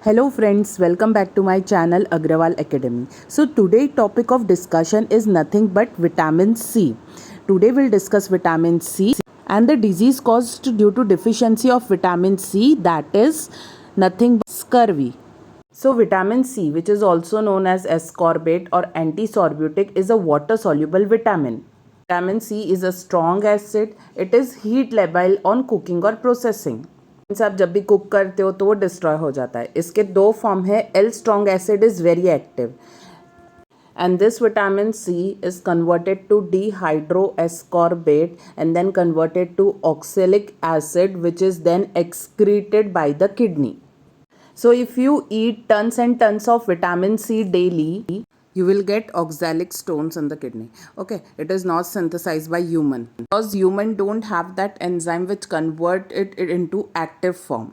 Hello friends, welcome back to my channel Agrawal Academy. So today topic of discussion is nothing but vitamin C. Today we'll discuss vitamin C and the disease caused due to deficiency of vitamin C, that is nothing but scurvy. So vitamin C, which is also known as ascorbate or antisorbutic, is a water soluble vitamin. Vitamin C is a strong acid. It is heat labile on cooking or processing. से आप जब भी cook करते हो तो वो destroy हो जाता है. इसके दो फॉर्म है. L strong acid is very active and this vitamin C is converted to dehydroascorbate and then converted to oxalic acid, which is then excreted by the kidney. So if you eat tons and tons of vitamin C daily, you will get oxalic stones in the kidney. Okay, it is not synthesized by human because human don't have that enzyme which convert it into active form.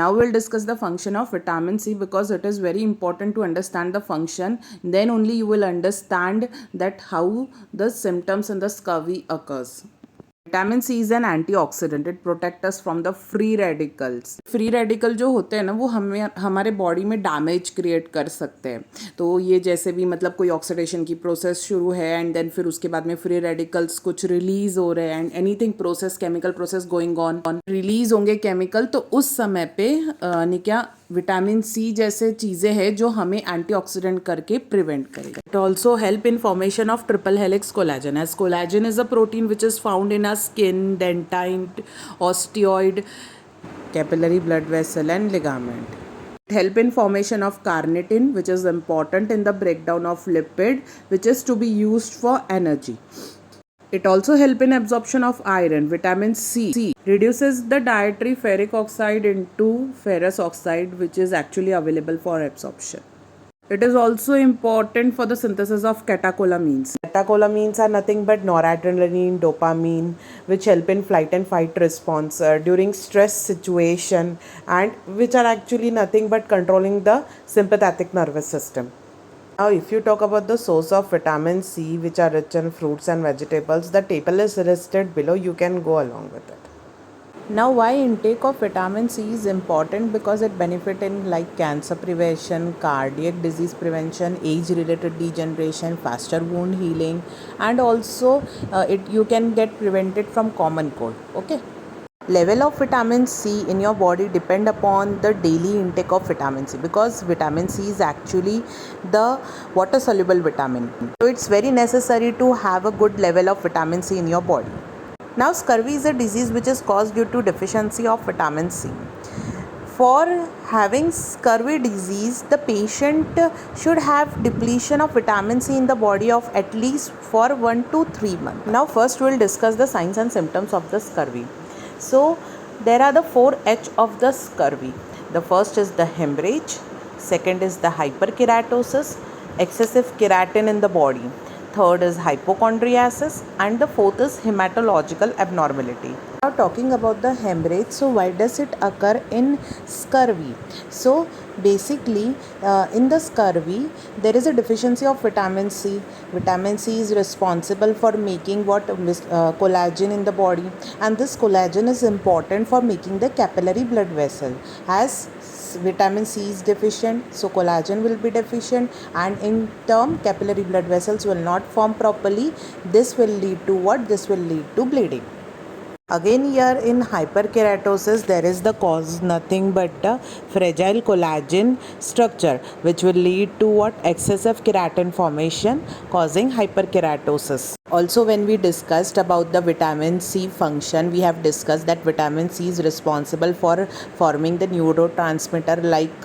Now we'll discuss the function of vitamin C because it is very important to understand the function. Then only you will understand that how the symptoms in the scurvy occurs. Vitamin C is an antioxidant. It protect us from the free radicals. Free radical जो होते हैं ना वो हमारे body में damage create कर सकते हैं. तो ये जैसे भी मतलब कोई ऑक्सीडेशन की प्रोसेस शुरू है एंड देन फिर उसके बाद में फ्री रेडिकल्स कुछ रिलीज हो रहे हैं and anything process chemical process going on release होंगे केमिकल, तो उस समय पे क्या विटामिन सी जैसे चीज़ें हैं जो हमें एंटीऑक्सीडेंट करके प्रिवेंट करेगा. It also help in formation of triple helix collagen, as collagen is a protein which is found in our skin, dentine, osteoid, capillary blood vessel and ligament. It help in formation of carnitine, which is important in the breakdown of lipid, which is to be used for energy. It also help in absorption of iron. Vitamin C reduces the dietary ferric oxide into ferrous oxide, which is actually available for absorption. It is also important for the synthesis of catecholamines. Catecholamines are nothing but noradrenaline, dopamine, which help in flight and fight response during stress situation and which are actually nothing but controlling the sympathetic nervous system. Now, if you talk about the source of vitamin C, which are rich in fruits and vegetables, the table is listed below. You can go along with it. Now, why intake of vitamin C is important? Because it benefit in like cancer prevention, cardiac disease prevention, age-related degeneration, faster wound healing, and also you can get prevented from common cold. Okay. Level of vitamin C in your body depend upon the daily intake of vitamin C, because vitamin C is actually the water soluble vitamin. So it's very necessary to have a good level of vitamin C in your body. Now, scurvy is a disease which is caused due to deficiency of vitamin C. For having scurvy disease, the patient should have depletion of vitamin C in the body of at least for 1 to 3 months. Now, first we'll discuss the signs and symptoms of the scurvy. So, there are the 4 H of the scurvy. The first is the hemorrhage, second is the hyperkeratosis, excessive keratin in the body. Third is hypochondriasis, and the fourth is hematological abnormality. Now talking about the hemorrhage, so why does it occur in scurvy? So basically in the scurvy there is a deficiency of vitamin C. Vitamin C is responsible for making collagen in the body, and this collagen is important for making the capillary blood vessel. As vitamin C is deficient, so collagen will be deficient, and in turn capillary blood vessels will not form properly. This will lead to what? This will lead to bleeding. Again, here in hyperkeratosis there is the cause nothing but a fragile collagen structure, which will lead to what? Excessive keratin formation, causing hyperkeratosis. Also, when we discussed about the vitamin C function, we have discussed that vitamin C is responsible for forming the neurotransmitter like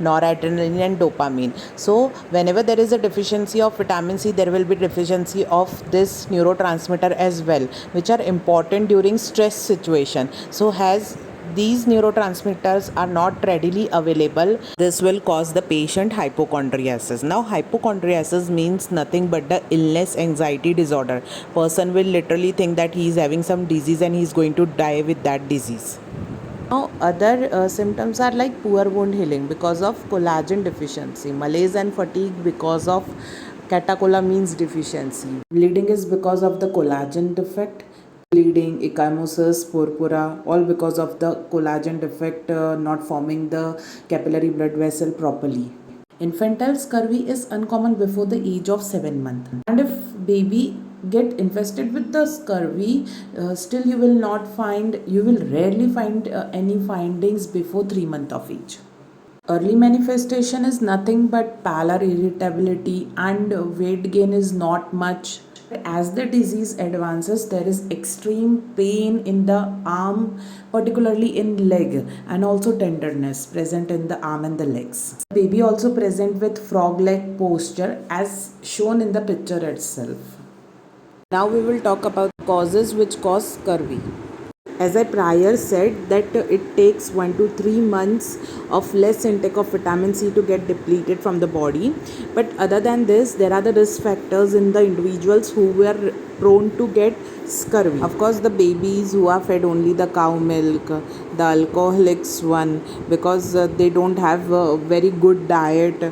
noradrenaline and dopamine. So whenever there is a deficiency of vitamin C, there will be deficiency of this neurotransmitter as well, which are important during stress situation. So as these neurotransmitters are not readily available, this will cause the patient hypochondriasis. Now hypochondriasis means nothing but the illness anxiety disorder. Person will literally think that he is having some disease and he is going to die with that disease. Now other symptoms are like poor wound healing because of collagen deficiency, malaise and fatigue because of catecholamines deficiency, bleeding is because of the collagen defect, bleeding, ecchymosis, purpura, all because of the collagen defect not forming the capillary blood vessel properly. Infantile scurvy is uncommon before the age of 7 months, and if baby get infested with the scurvy, still you will rarely find any findings before 3 months of age. Early manifestation is nothing but pallor, irritability, and weight gain is not much. As the disease advances, there is extreme pain in the arm, particularly in leg, and also tenderness present in the arm and the legs. Baby also present with frog-leg posture as shown in the picture itself. Now we will talk about causes which cause scurvy. As I prior said that it takes 1 to 3 months of less intake of vitamin C to get depleted from the body. But other than this, there are the risk factors in the individuals who were prone to get scurvy. Of course, the babies who are fed only the cow milk, the alcoholics one, because they don't have a very good diet,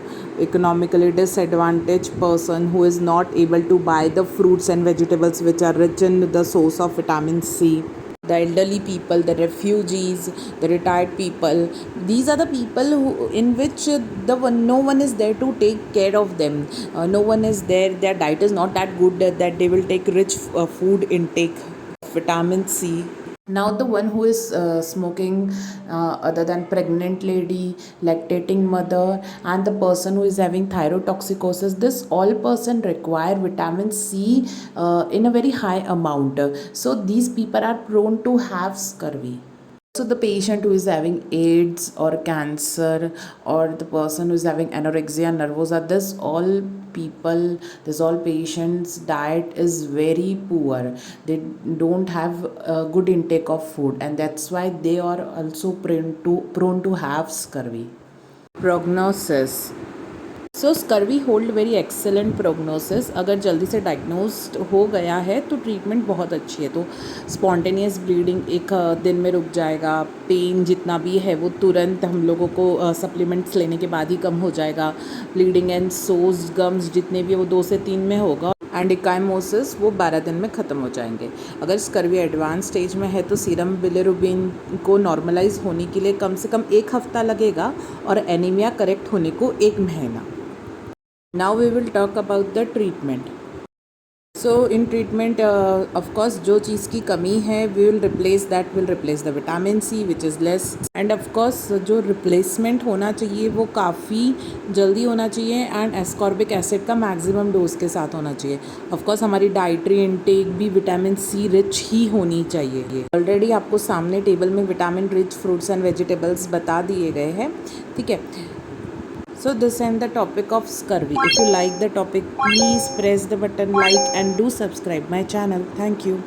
economically disadvantaged person who is not able to buy the fruits and vegetables which are rich in the source of vitamin C, the elderly people, the refugees, the retired people. These are the people in which no one is there to take care of them. No one is there. Their diet is not that good that they will take rich food intake, vitamin C. Now the one who is smoking, other than pregnant lady, lactating mother, and the person who is having thyrotoxicosis, this all person require vitamin C in a very high amount. So these people are prone to have scurvy. So the patient who is having AIDS or cancer, or the person who is having anorexia nervosa, this all patients diet is very poor. They don't have a good intake of food, and that's why they are also prone to have scurvy. Prognosis. So scurvy hold very excellent prognosis. अगर जल्दी से diagnosed हो गया है तो treatment बहुत अच्छी है. तो स्पॉन्टेनियस ब्लीडिंग एक दिन में रुक जाएगा. पेन जितना भी है वो तुरंत हम लोगों को सप्लीमेंट्स लेने के बाद ही कम हो जाएगा. ब्लीडिंग एंड सोज गम्स जितने भी वो 2 से 3 में होगा, एंड इकाइमोसिस वो 12 दिन में ख़त्म हो जाएंगे. अगर स्कर्वी एडवांस स्टेज में है तो सीरम बिलिरुबिन को नॉर्मलाइज होने के लिए कम से कम 1 हफ्ता लगेगा और एनीमिया करेक्ट होने को 1 महीना. Now we will talk about the treatment. So in treatment, of course, जो चीज़ की कमी है we'll replace the vitamin C which is less, and of course जो replacement होना चाहिए वो काफ़ी जल्दी होना चाहिए, and ascorbic acid का maximum dose के साथ होना चाहिए. of course हमारी dietary intake भी vitamin C rich ही होनी चाहिए. Already आपको सामने टेबल में vitamin rich fruits and vegetables बता दिए गए हैं, ठीक है. So this ends the topic of scurvy. If you like the topic, please press the button like and do subscribe my channel. Thank you.